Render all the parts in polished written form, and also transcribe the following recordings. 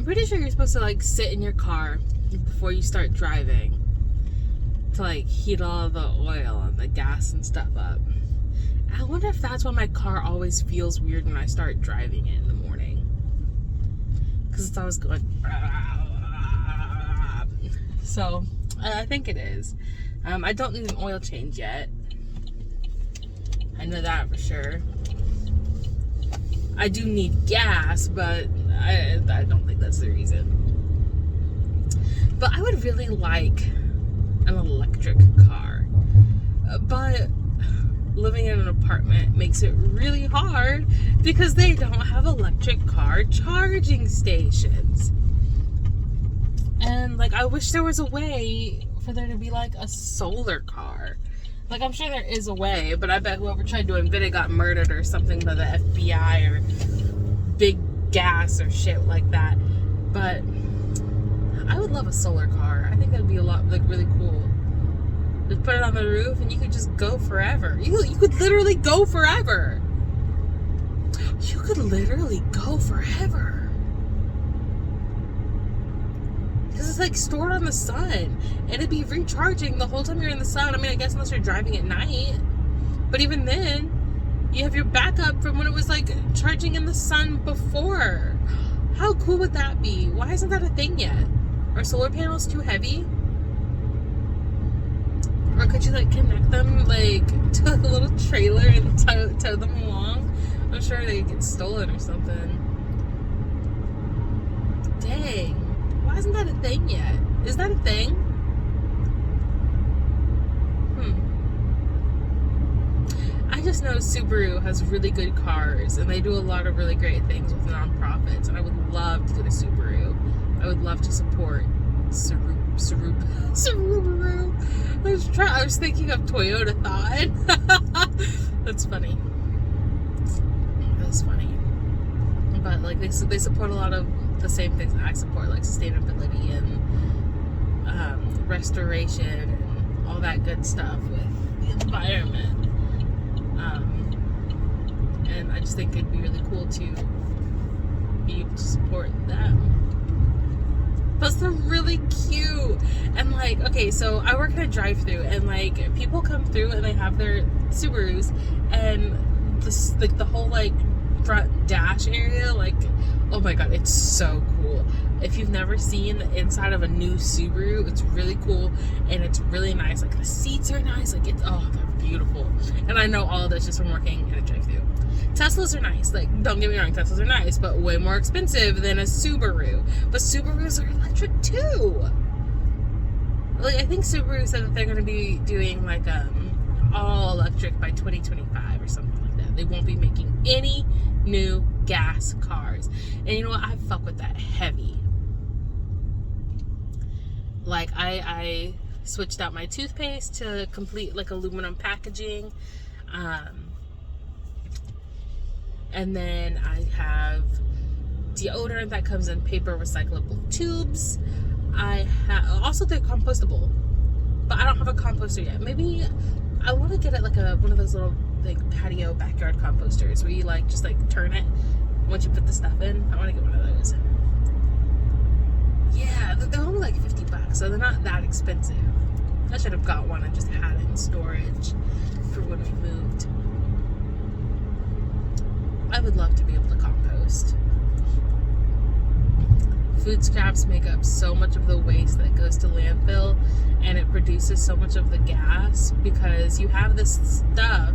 pretty sure you're supposed to like sit in your car before you start driving to like heat all the oil and the gas and stuff up. I wonder if that's why my car always feels weird when I start driving it in the morning. Because it's always going. So, I think it is. I don't need an oil change yet. I know that for sure. I do need gas, but I don't think that's the reason. But I would really like an electric car. But living in an apartment makes it really hard because they don't have electric car charging stations. And like, I wish there was a way for there to be like a solar car. Like, I'm sure there is a way, but I bet whoever tried to invent it got murdered or something by the FBI or big gas or shit like that. But I would love a solar car. I think that'd be a lot, like, really cool. Just put it on the roof and you could just go forever. You could literally go forever. You could literally go forever. Because it's like stored on the sun. And it'd be recharging the whole time you're in the sun. I mean, I guess unless you're driving at night. But even then, you have your backup from when it was like charging in the sun before. How cool would that be? Why isn't that a thing yet? Are solar panels too heavy? Or could you like connect them like to like a little trailer and tow them along? I'm sure they get stolen or something. Dang. Why isn't that a thing yet? Is that a thing? I just know Subaru has really good cars and they do a lot of really great things with nonprofits, and I would love to get a Subaru. I would love to support Subaru. I was thinking of Toyota thought. That's funny. That's funny. But like they support a lot of the same things that I support, like sustainability and restoration and all that good stuff with the environment. And I just think it'd be really cool to be able to support them. Plus, they're really cute. And like, okay, so I work at a drive-thru, and like people come through and they have their Subarus, and this like the whole like front dash area, like, oh my god, it's so cool. If you've never seen the inside of a new Subaru, it's really cool and it's really nice. Like the seats are nice, like it's they're beautiful. And I know all of this just from working at a drive-thru. Teslas are nice, like, don't get me wrong, Teslas are nice, but way more expensive than a Subaru. But Subarus are electric too. Like, I think Subaru said that they're going to be doing like all electric by 2025 or something like that. They won't be making any new gas cars. And you know what? I fuck with that heavy. Like, I switched out my toothpaste to complete like aluminum packaging. And then I have deodorant that comes in paper recyclable tubes. I have also, they're compostable, but I don't have a composter yet. Maybe I want to get it like one of those little like patio backyard composters where you like just like turn it once you put the stuff in. I want to get one of those. Yeah, they're only like $50, so they're not that expensive. I should have got one and just had it in storage for when we moved. I would love to be able to compost. Food scraps make up so much of the waste that goes to landfill, and it produces so much of the gas because you have this stuff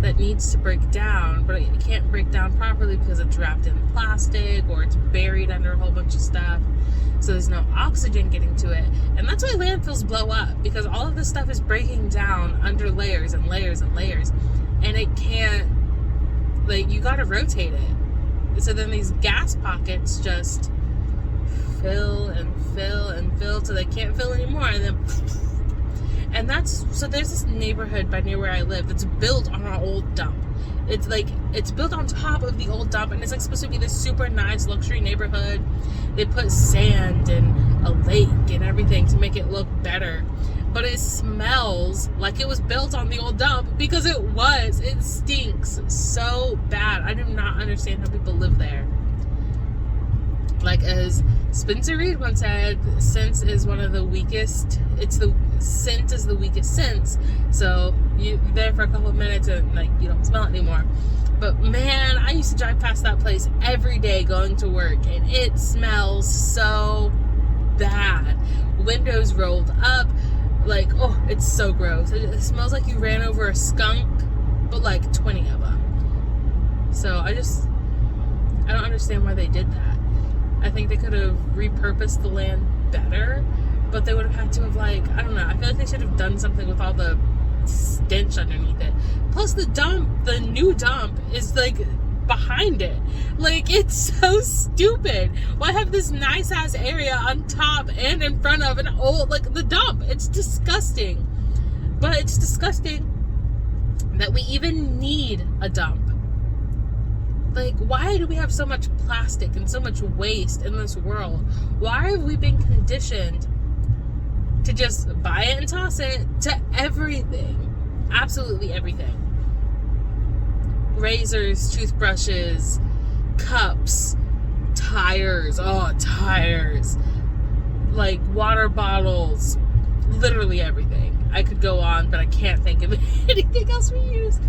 that needs to break down, but it can't break down properly because it's wrapped in plastic or it's buried under a whole bunch of stuff. So there's no oxygen getting to it. And that's why landfills blow up, because all of this stuff is breaking down under layers and layers and layers. And it can't, like, you gotta rotate it. So then these gas pockets just fill and fill and fill till they can't fill anymore, and then so there's this neighborhood by near where I live that's built on our old dump. It's like, it's built on top of the old dump, and it's like supposed to be this super nice luxury neighborhood. They put sand and a lake and everything to make it look better, but it smells like it was built on the old dump, because it stinks so bad. I do not understand how people live there. Like, as Spencer Reid once said, scent is one of the weakest. Scent is the weakest sense. So you're there for a couple of minutes and like you don't smell it anymore. But man, I used to drive past that place every day going to work, and it smells so bad. Windows rolled up, like, oh, it's so gross. It smells like you ran over a skunk, but like 20 of them. So I don't understand why they did that. I think they could have repurposed the land better, but they would have had to have, like, I don't know. I feel like they should have done something with all the stench underneath it. Plus the new dump is like behind it. Like, it's so stupid. Why have this nice ass area on top and in front of an old, like, the dump? It's disgusting. But it's disgusting that we even need a dump. Like, why do we have so much plastic and so much waste in this world? Why have we been conditioned to just buy it and toss it to everything? Absolutely everything. Razors, toothbrushes, cups, tires. Oh, tires. Like, water bottles. Literally everything. I could go on, but I can't think of anything else we use.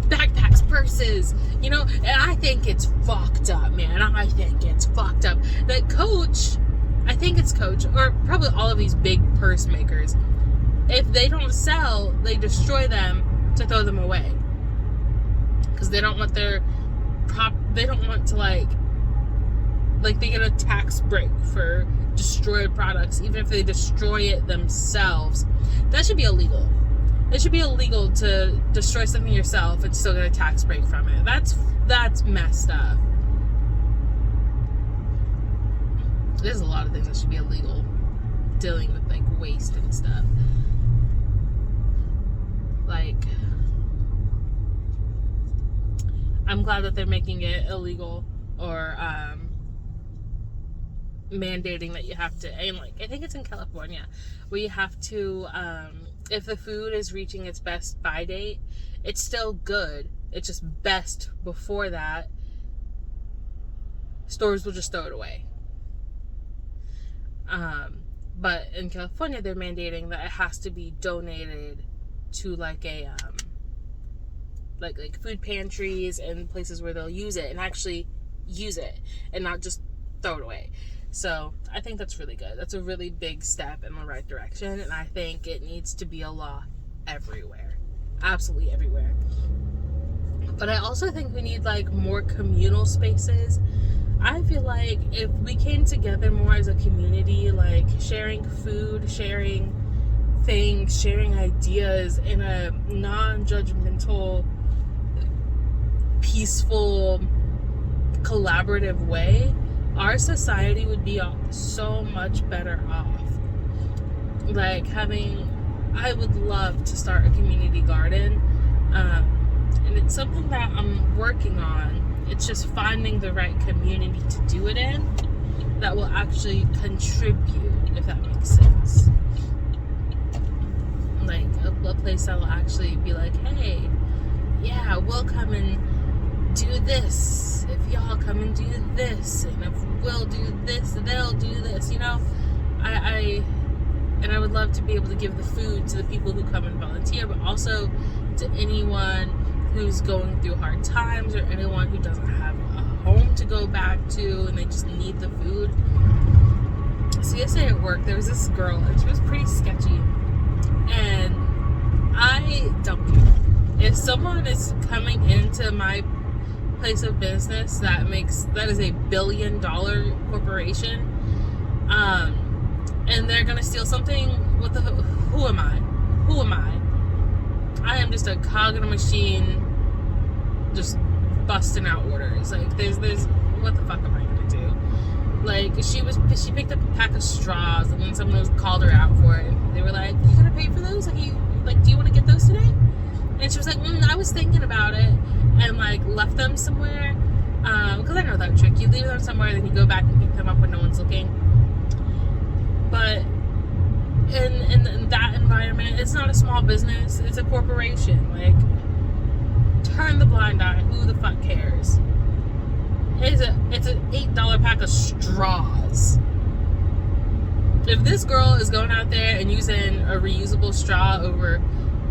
Backpacks, purses, you know, and I think it's fucked up, man. I think it's fucked up. That Coach, I think it's Coach, or probably all of these big purse makers, if they don't sell, they destroy them to throw them away. Because they don't want they don't want to, like they get a tax break for destroyed products, even if they destroy it themselves. That should be illegal. It should be illegal to destroy something yourself and still get a tax break from it. That's messed up. There's a lot of things that should be illegal, dealing with, like, waste and stuff. Like, I'm glad that they're making it illegal, or mandating that you have to, and, like, I think it's in California, where you have to, if the food is reaching its best buy date, it's still good. It's just best before that. Stores will just throw it away. But in California, they're mandating that it has to be donated to, like, a, like food pantries and places where they'll use it and actually use it and not just throw it away. So I think that's really good. That's a really big step in the right direction, and I think it needs to be a law everywhere. Absolutely everywhere. But I also think we need, like, more communal spaces. I feel like if we came together more as a community, like sharing food, sharing things, sharing ideas in a non-judgmental, peaceful, collaborative way, our society would be so much better off. Like, I would love to start a community garden, and it's something that I'm working on. It's just finding the right community to do it in that will actually contribute, if that makes sense. Like, a place that will actually be like, hey, yeah, we'll come and do this if y'all come and do this, and if we'll do this, they'll do this, you know. I would love to be able to give the food to the people who come and volunteer, but also to anyone who's going through hard times, or anyone who doesn't have a home to go back to and they just need the food. So yesterday at work, there was this girl, and she was pretty sketchy, and I don't care. If someone is coming into my place of business that is a $1 billion corporation, and they're gonna steal something, who am I? I am just a cog in a machine, just busting out orders. Like, there's what the fuck am I gonna do? Like, she picked up a pack of straws, and then someone called her out for it, and they were like, you gonna pay for those? Like, do you want to get those today? And she was like, I was thinking about it, and, like, left them somewhere, because I know that trick. You leave them somewhere, then you go back and pick them up when no one's looking. But in that environment, it's not a small business, it's a corporation. Like, turn the blind eye. Who the fuck cares? It's an $8 pack of straws. If this girl is going out there and using a reusable straw over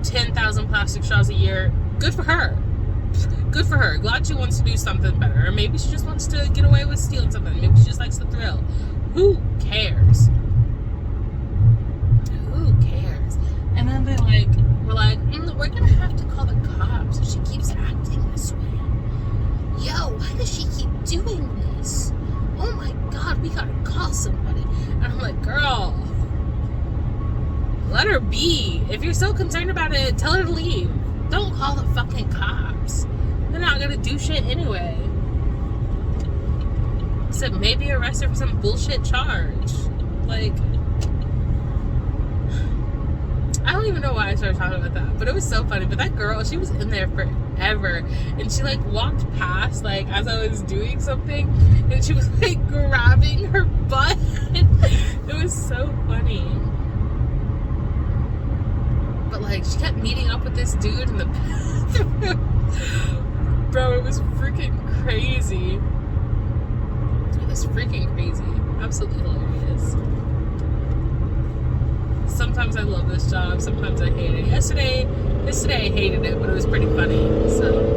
10,000 plastic straws a year, good for her. Good for her. Glad she wants to do something better. Or maybe she just wants to get away with stealing something. Maybe she just likes the thrill. Who cares? Who cares? And then we're like, we're gonna have to call the cops if she keeps acting this way. Yo, why does she keep doing this? Oh my God, we gotta call somebody. And I'm like, girl, let her be. If you're so concerned about it, tell her to leave. Don't call the fucking cops. They're not gonna do shit anyway. Except maybe arrest her for some bullshit charge. Like, I don't even know why I started talking about that, but it was so funny. But that girl, she was in there forever, and she like walked past like as I was doing something, and she was like grabbing her butt. It was so funny. But like she kept meeting up with this dude in the bathroom. Bro, it was freaking crazy. It was freaking crazy. Absolutely hilarious. Sometimes I love this job, sometimes I hate it. Yesterday I hated it, but it was pretty funny. So